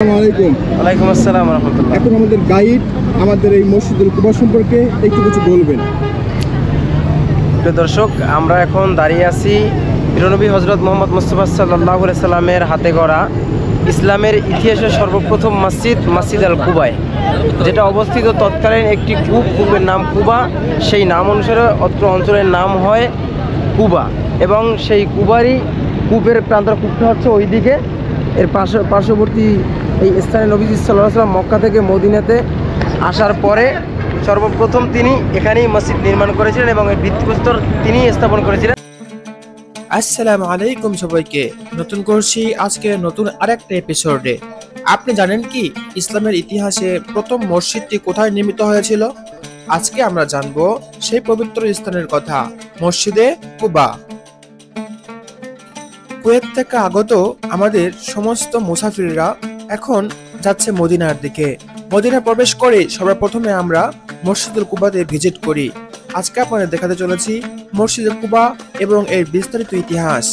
ওয়ালাইকুম আসসালাম রাহমাতুল্লাহ। এখন আমাদের গাইড আমাদের এই মসজিদুল কুবা সম্পর্কে একটু কিছু বলবেন। প্রিয় দর্শক, আমরা এখন দাঁড়িয়ে আছি প্রিয়নবী হযরত মুহাম্মদ মুস্তাফা সাল্লাল্লাহু আলাইহি সাল্লামের হাতে গড়া ইসলামের ইতিহাসের সর্বপ্রথম মসজিদ আল কুবায়, যেটা অবস্থিত তৎকালীন একটি কূপের নাম কুবা। সেই নাম অনুসারে অত্র অঞ্চলের নাম হয় কুবা, এবং সেই কূপের কূপটা হচ্ছে ওইদিকে। এর পার্শ্ববর্তী এই স্থানে নবীজি সাল্লাল্লাহু আলাইহি ওয়াসাল্লাম মক্কা থেকে মদিনাতে আসার পরে সর্বপ্রথম তিনি এখানেই মসজিদ নির্মাণ করেছিলেন এবং এর ভিত্তিপ্রস্তর তিনি স্থাপন করেছিলেন। আসসালামু আলাইকুম সবাইকে, নতুন করছি আজকে নতুন আরেকটা এপিসোডে। আপনি জানেন কি ইসলামের ইতিহাসে প্রথম মসজিদটি কোথায় নির্মিত হয়েছিল? আজকে আমরা জানবো সেই পবিত্র স্থানের কথা, মসজিদে কুবা। কুয়েত থেকে আগত আমাদের সমস্ত মুসাফিররা এখন যাচ্ছে মদিনার দিকে। মদিনা প্রবেশ করে সর্বপ্রথমে আমরা মসজিদুল কুবাতে ভিজিট করি। আজকে আপনাদের দেখাতে চলেছি মসজিদুল কুবা এবং এর বিস্তারিত ইতিহাস।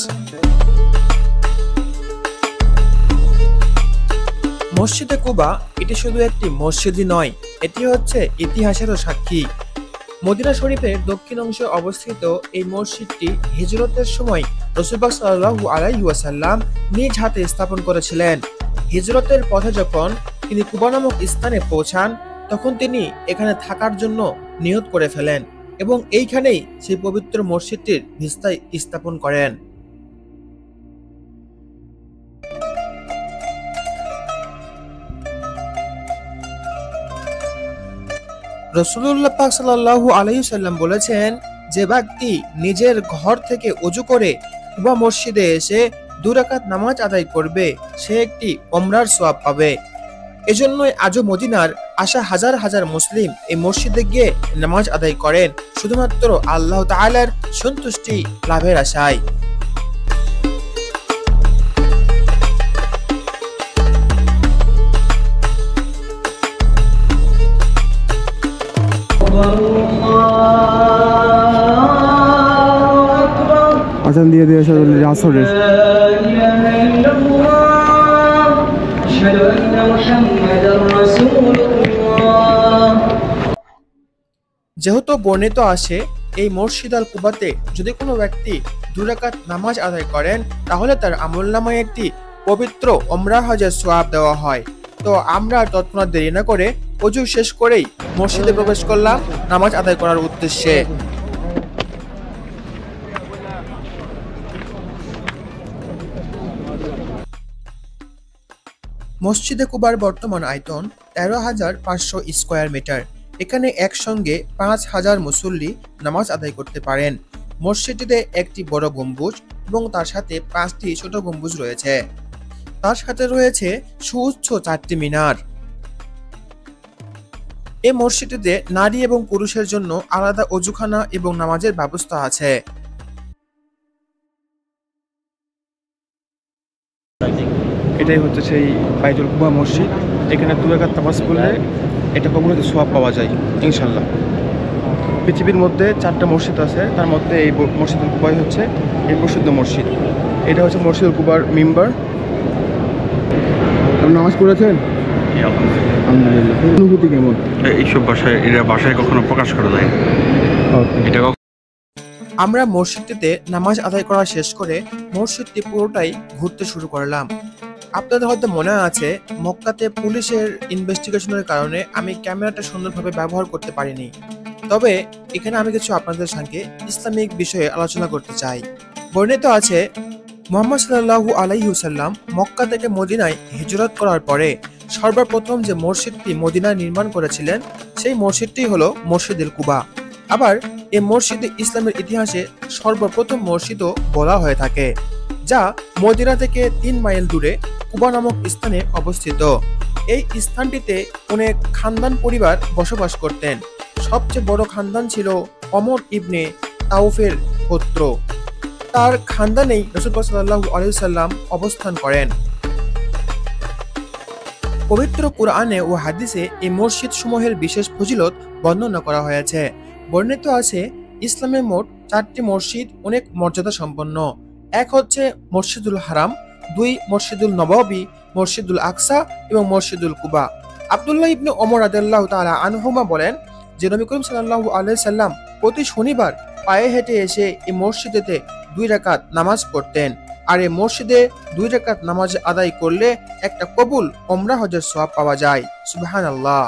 মসজিদে কুবা এটি শুধু একটি মসজিদই নয়, এটি হচ্ছে ইতিহাসেরও সাক্ষী। মদিনা শরীফের দক্ষিণ অংশে অবস্থিত এই মসজিদটি হিজরতের সময় রাসূল পাক সাল্লাল্লাহু আলাইহি ওয়াসাল্লাম নিজ হাতে স্থাপন করেছিলেন। হিজরতের পথে যখন তিনি কুবা নামক স্থানে পৌঁছান, তখন তিনি এখানে থাকার জন্য নিয়ত করে ফেলেন এবং এইখানেই সেই পবিত্র মসজিদটির ভিস্তায় স্থাপন করেন। রাসূলুল্লাহ পাক সাল্লাল্লাহু আলাইহি ওয়াসাল্লাম বলেছেন, যে ব্যক্তি নিজের ঘর থেকে ওযু করে কুবা মসজিদে এসে 2 রাকাত নামাজ আদায় করবে, সে একটি ওমরার সওয়াব পাবে। এজন্যই আজও মদিনার আসা হাজার হাজার মুসলিম এই মসজিদে গিয়ে নামাজ আদায় করেন শুধুমাত্র আল্লাহ তাআলার সন্তুষ্টি লাভের আশায়। আজান দিয়ে দিয়ে আসরের যেহেতু বর্ণিত আছে এই মসজিদ আল কুবাতে যদি কোনো ব্যক্তি 2 রাকাত নামাজ আদায় করেন, তাহলে তার আমলনামায় একটি পবিত্র ওমরা হজের সওয়াব দেওয়া হয়। তো আমরা তৎক্ষণাৎ দেরি না করে ওযু শেষ করেই মসজিদে প্রবেশ করলাম নামাজ আদায় করার উদ্দেশ্যে। মসজিদে কুবার বর্তমান আয়তন 13,500 স্কয়ার মিটার। এখানে একসঙ্গে 5,000 মুসল্লি নামাজ আদায় করতে পারেন। মসজিদটিতে একটি বড় গম্বুজ এবং তার সাথে 5টি ছোট গম্বুজ রয়েছে। তার সাথে রয়েছে সুউচ্চ 4টি মিনার। এই মসজিদটিতে নারী এবং পুরুষের জন্য আলাদা অজুখানা এবং নামাজের ব্যবস্থা আছে। এটাই হচ্ছে সেই বাইতুল কুবা মসজিদ। এখানে 2 রাকাত নামাজ পড়লে এটা কবুলের সওয়াব পাওয়া যায় ইনশাল্লাহ। পৃথিবীর মধ্যে 4টা মসজিদ আছে, তার মধ্যে এই মসজিদুল কুবাই হচ্ছে এই প্রসিদ্ধ মসজিদ। এটা হচ্ছে মসজিদুল কুবার মিম্বার। আপনি নামাজ পড়েছেন? আলহামদুলিল্লাহ। অনুভূতি কেমন? এইসব ভাষায় কখনো প্রকাশ করা যায় এটা। আমরা মসজিদটিতে নামাজ আদায় করা শেষ করে মসজিদটি পুরোটাই ঘুরতে শুরু করলাম। আপনাদের হয়তো মনে আছে, মক্কাতে পুলিশের ইনভেস্টিগেশনের কারণে আমি ক্যামেরাটা সুন্দরভাবে ব্যবহার করতে পারিনি। তবে এখানে আমি কিছু আপনাদের সঙ্গে ইসলামিক বিষয়ে আলোচনা করতে চাই। বর্ণিত আছে, মুহাম্মদ সাল্লাল্লাহু আলাইহি ওয়াসাল্লাম মক্কা থেকে মদিনায় হিজরত করার পরে সর্বপ্রথম যে মসজিদটি মদিনায় নির্মাণ করেছিলেন, সেই মসজিদটি হলো মসজিদুল কুবা। আবার এই মসজিদে ইসলামের ইতিহাসে সর্বপ্রথম মসজিদও বলা হয়ে থাকে, যা মদিনা থেকে 3 মাইল দূরে কুবা নামক স্থানে অবস্থিত। এই স্থানটিতে অনেক খানদান পরিবার বসবাস করতেন। সবচেয়ে বড় খানদান ছিল ওমর ইবনে তাউফের পুত্র। তার খানদানেই রাসূল সাল্লাল্লাহু আলাইহি ওয়াসাল্লাম অবস্থান করেন। পবিত্র কুরআনে ও হাদিসে এই মসজিদ সমূহের বিশেষ ফজিলত বর্ণনা করা হয়েছে। বর্ণিত আছে, ইসলামে মোট 4টি মসজিদ অনেক মর্যাদা সম্পন্ন। এক হচ্ছে মসজিদুল হারাম, 2 মসজিদুল নববী, মসজিদুল আকসা এবং মসজিদুল কুবা। আব্দুল্লাহ ইবনে ওমর রাদিয়াল্লাহু তাআলা আনহুমা বলেন যে নবী করিম সাল্লাল্লাহু আলাইহি সাল্লাম প্রতি শনিবার পায়ে হেঁটে এসে এই মসজিদেতে 2 রাকাত নামাজ পড়তেন, আর এই মসজিদে 2 রাকাত নামাজ আদায় করলে একটা কবুল ওমরা হজের সওয়াব পাওয়া যায়। সুবহানাল্লাহ।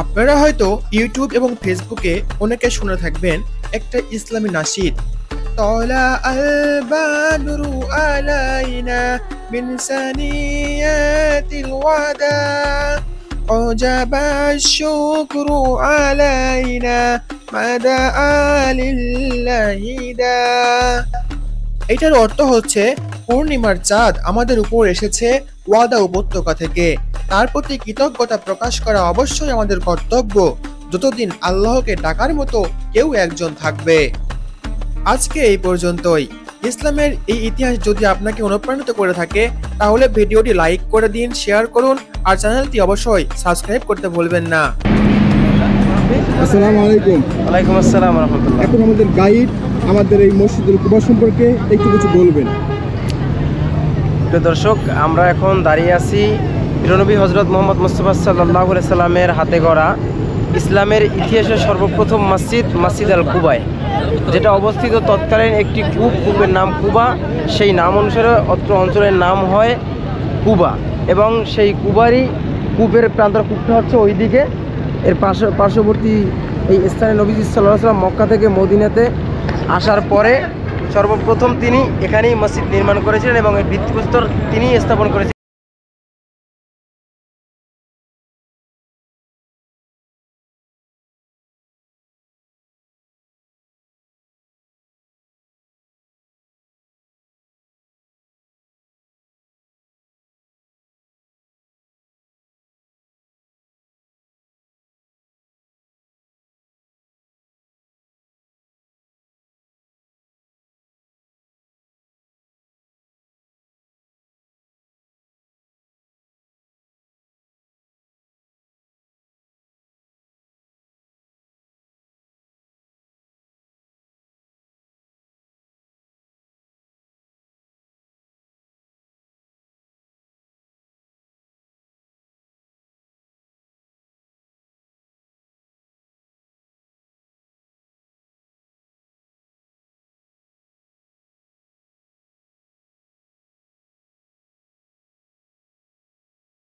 আপনারা হয়তো ইউটিউব এবং ফেসবুকে অনেকে শুনে থাকবেন একটা ইসলামী নাশিদ, তলা আল বাদরু আলাইনা মিন সানিয়াতিল ওয়াদা ওয়াজাবা শুকরু আলাইনা মাদা আলিল্লাহিদা। এটার অর্থ হচ্ছে পূর্ণিমার চাঁদ আমাদের উপর এসেছে ওয়াদা উপত্যকা থেকে, তার প্রতি কৃতজ্ঞতা প্রকাশ করা অবশ্যই আমাদের কর্তব্য যতদিন আল্লাহকে ডাকার মতো কেউ একজন থাকবে। আজকে এই পর্যন্তই। ইসলামের এই ইতিহাস যদি আপনাকে অনুপ্রাণিত করে থাকে তাহলে ভিডিওটি লাইক করে দিন, শেয়ার করুন, আর চ্যানেলটি অবশ্যই সাবস্ক্রাইব করতে ভুলবেন না। আসসালামু আলাইকুম। ওয়ালাইকুম আসসালাম ওয়া রাহমাতুল্লাহ। এখন আমাদের গাইড আমাদের এই মসজিদুল কুবা সম্পর্কে একটু কিছু বলবেন। প্রিয় দর্শক, আমরা এখন দাঁড়িয়ে আছি প্রিয়নবী হজরত মোহাম্মদ মুস্তাফা সাল্লাল্লাহু আলাইহি সাল্লামের হাতে গড়া ইসলামের ইতিহাসের সর্বপ্রথম মসজিদ মসজিদ আল কুবায়, যেটা অবস্থিত তৎকালীন একটি কূপের নাম কুবা। সেই নাম অনুসারে অত্র অঞ্চলের নাম হয় কুবা, এবং সেই কূপের প্রান্তর কূপটা হচ্ছে ওই দিকে। এর পার্শ্ববর্তী এই স্থানে নবীজি সাল্লাল্লাহু আলাইহি সাল্লাম মক্কা থেকে মদিনাতে আসার পরে সর্বপ্রথম তিনি এখানেই মসজিদ নির্মাণ করেছিলেন এবং এর ভিত্তিপ্রস্তর তিনিই স্থাপন করেছিলেন।